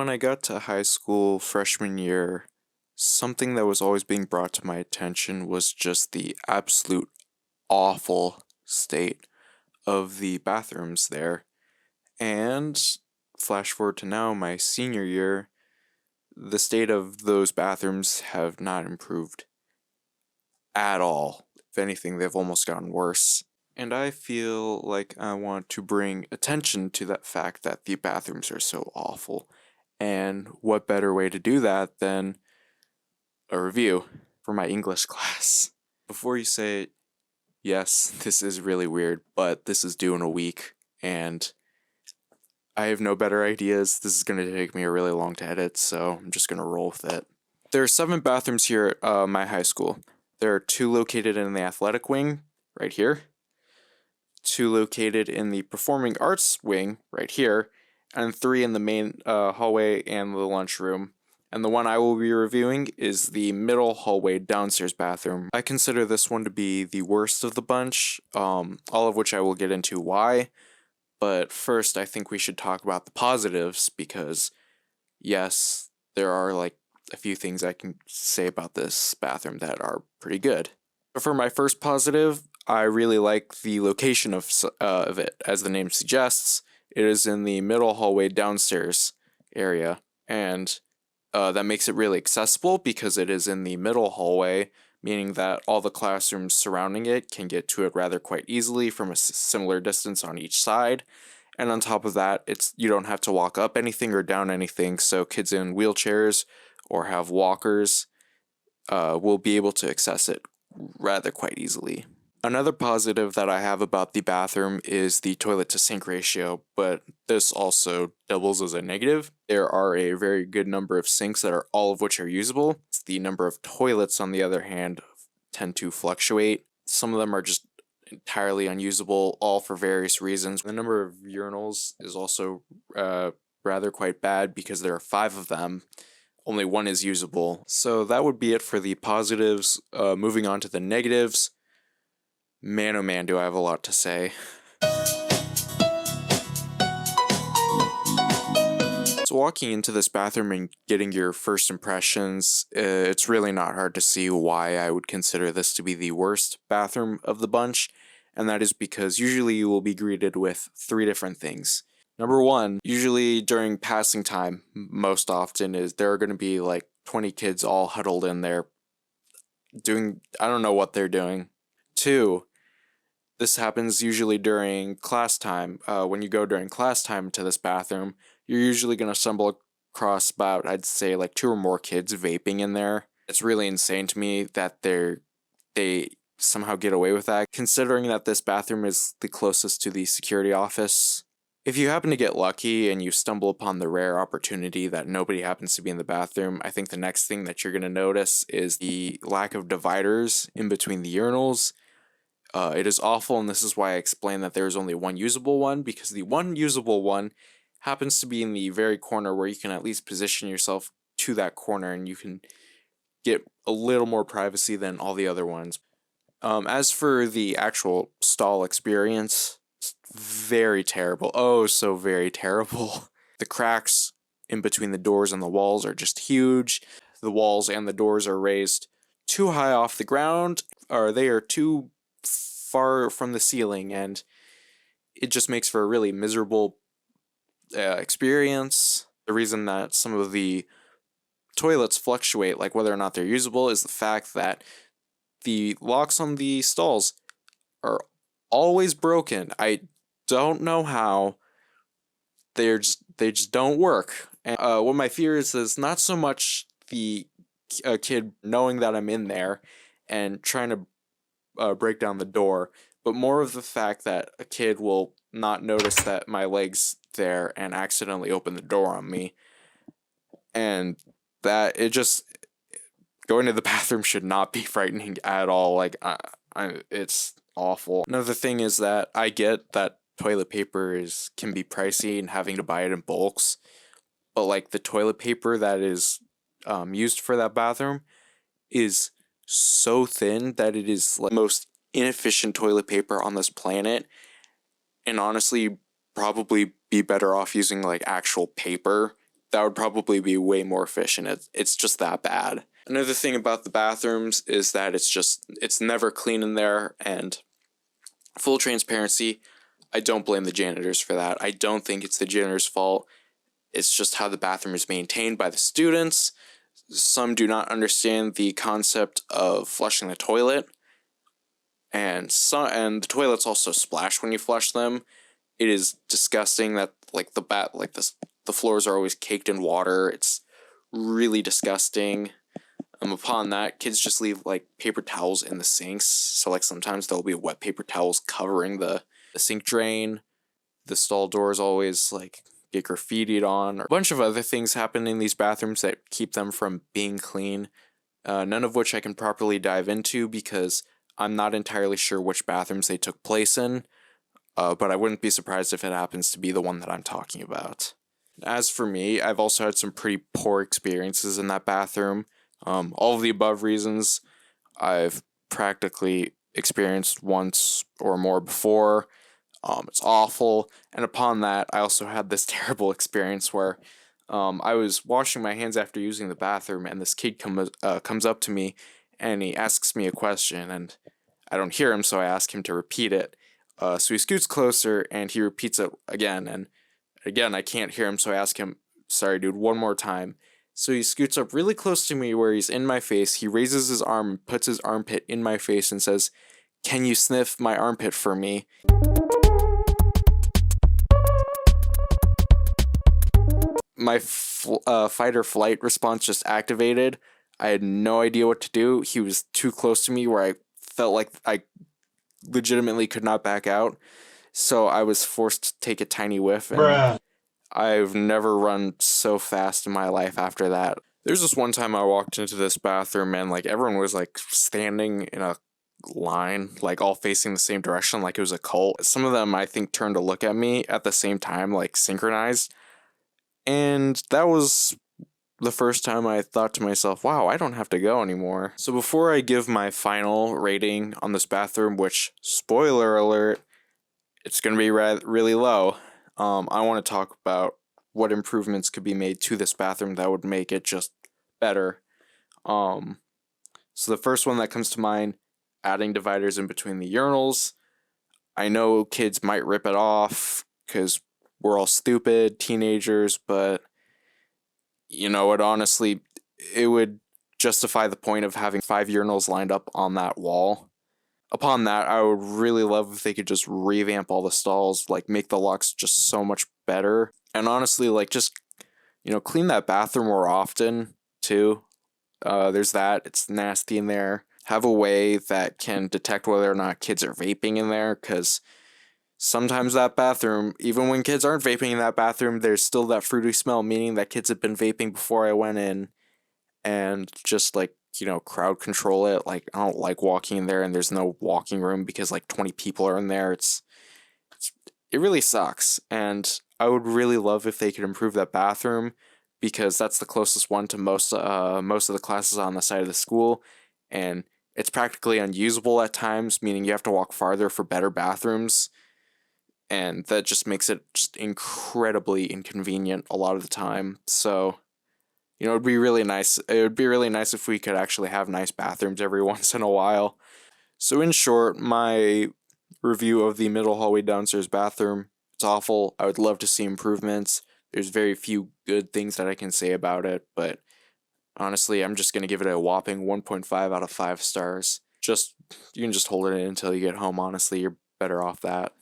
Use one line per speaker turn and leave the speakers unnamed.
When I got to high school freshman year, something that was always being brought to my attention was just the absolute awful state of the bathrooms there. And flash forward to now, my senior year, the state of those bathrooms have not improved at all. If anything, they've almost gotten worse. And I feel like I want to bring attention to that fact that the bathrooms are so awful. And what better way to do that than a review for my English class? Before you say, yes, this is really weird, but this is due in a week, and I have no better ideas. This is going to take me a really long to edit, so I'm just going to roll with it. There are 7 bathrooms here at my high school. There are 2 located in the athletic wing, right here. 2 located in the performing arts wing, right here. And 3 in the main hallway and the lunchroom. And the one I will be reviewing is the middle hallway downstairs bathroom. I consider this one to be the worst of the bunch, all of which I will get into why. But first, I think we should talk about the positives because, yes, there are like a few things I can say about this bathroom that are pretty good. But for my first positive, I really like the location of it. As the name suggests, it is in the middle hallway downstairs area, and that makes it really accessible because it is in the middle hallway, meaning that all the classrooms surrounding it can get to it rather quite easily from a similar distance on each side. And on top of that, you don't have to walk up anything or down anything, so kids in wheelchairs or have walkers will be able to access it rather quite easily. Another positive that I have about the bathroom is the toilet to sink ratio, but this also doubles as a negative. There are a very good number of sinks that are all of which are usable. The number of toilets, on the other hand, tend to fluctuate. Some of them are just entirely unusable, all for various reasons. The number of urinals is also rather quite bad because there are 5 of them. Only 1 is usable. So that would be it for the positives. Moving on to the negatives. Man, oh man, do I have a lot to say. So walking into this bathroom and getting your first impressions, it's really not hard to see why I would consider this to be the worst bathroom of the bunch, and that is because usually you will be greeted with 3 different things. Number 1, usually during passing time, most often, is there are going to be like 20 kids all huddled in there doing, I don't know what they're doing. 2, this happens usually during class time. When you go during class time to this bathroom, you're usually going to stumble across about, I'd say, like 2 or more kids vaping in there. It's really insane to me that they somehow get away with that, considering that this bathroom is the closest to the security office. If you happen to get lucky and you stumble upon the rare opportunity that nobody happens to be in the bathroom, I think the next thing that you're going to notice is the lack of dividers in between the urinals. It is awful, and this is why I explained that there is only 1 usable one, because the 1 usable one happens to be in the very corner where you can at least position yourself to that corner and you can get a little more privacy than all the other ones. As for the actual stall experience, it's very terrible. Oh, so very terrible. The cracks in between the doors and the walls are just huge. The walls and the doors are raised too high off the ground, or they are too far from the ceiling, and it just makes for a really miserable experience. The reason that some of the toilets fluctuate, like whether or not they're usable, is the fact that the locks on the stalls are always broken. I don't know how. They just don't work. And what my fear is not so much the kid knowing that I'm in there and trying to break down the door, but more of the fact that a kid will not notice that my leg's there and accidentally open the door on me, and that going to the bathroom should not be frightening at all. Like it's awful. Another thing is that I get that toilet paper can be pricey and having to buy it in bulks, but like the toilet paper that is used for that bathroom is so thin that it is like the most inefficient toilet paper on this planet, and honestly probably be better off using like actual paper that would probably be way more efficient. It's just that bad. Another thing about the bathrooms is that it's never clean in there, and full transparency, I don't blame the janitors for that. I don't think it's the janitor's fault. It's just how the bathroom is maintained by the students. Some do not understand the concept of flushing the toilet, and the toilets also splash when you flush them. It is disgusting that the floors are always caked in water. It's really disgusting. Upon that, kids just leave like paper towels in the sinks. So like sometimes there'll be wet paper towels covering the sink drain. The stall doors always like get graffitied on. A bunch of other things happen in these bathrooms that keep them from being clean. None of which I can properly dive into because I'm not entirely sure which bathrooms they took place in. But I wouldn't be surprised if it happens to be the one that I'm talking about. As for me, I've also had some pretty poor experiences in that bathroom. All of the above reasons I've practically experienced once or more before. It's awful. And upon that, I also had this terrible experience where I was washing my hands after using the bathroom, and this kid comes up to me, and he asks me a question, and I don't hear him, so I ask him to repeat it. So he scoots closer, and he repeats it again, and again, I can't hear him, so I ask him, sorry, dude, one more time. So he scoots up really close to me where he's in my face. He raises his arm and puts his armpit in my face and says, "Can you sniff my armpit for me?" My fight or flight response just activated. I had no idea what to do. He was too close to me where I felt like I legitimately could not back out. So I was forced to take a tiny whiff, and I've never run so fast in my life after that. There's this one time I walked into this bathroom and like everyone was like standing in a line, like all facing the same direction, like it was a cult. Some of them I think turned to look at me at the same time, like synchronized. And that was the first time I thought to myself, wow, I don't have to go anymore. So before I give my final rating on this bathroom, which, spoiler alert, it's going to be really low, I want to talk about what improvements could be made to this bathroom that would make it just better. So the first one that comes to mind, adding dividers in between the urinals. I know kids might rip it off because we're all stupid teenagers, but you know what, honestly, it would justify the point of having 5 urinals lined up on that wall. Upon that, I would really love if they could just revamp all the stalls, like make the locks just so much better. And honestly, like just, clean that bathroom more often too. There's that. It's nasty in there. Have a way that can detect whether or not kids are vaping in there, because sometimes that bathroom, even when kids aren't vaping in that bathroom, there's still that fruity smell, meaning that kids have been vaping before I went in. And just like, crowd control it. Like, I don't like walking in there and there's no walking room because like 20 people are in there. It really sucks. And I would really love if they could improve that bathroom, because that's the closest one to most of the classes on the side of the school. And it's practically unusable at times, meaning you have to walk farther for better bathrooms. And that just makes it just incredibly inconvenient a lot of the time. So, it would be really nice. It would be really nice if we could actually have nice bathrooms every once in a while. So in short, my review of the middle hallway downstairs bathroom, it's awful. I would love to see improvements. There's very few good things that I can say about it, but honestly, I'm just going to give it a whopping 1.5 out of 5 stars. You can just hold it in until you get home, honestly. You're better off that.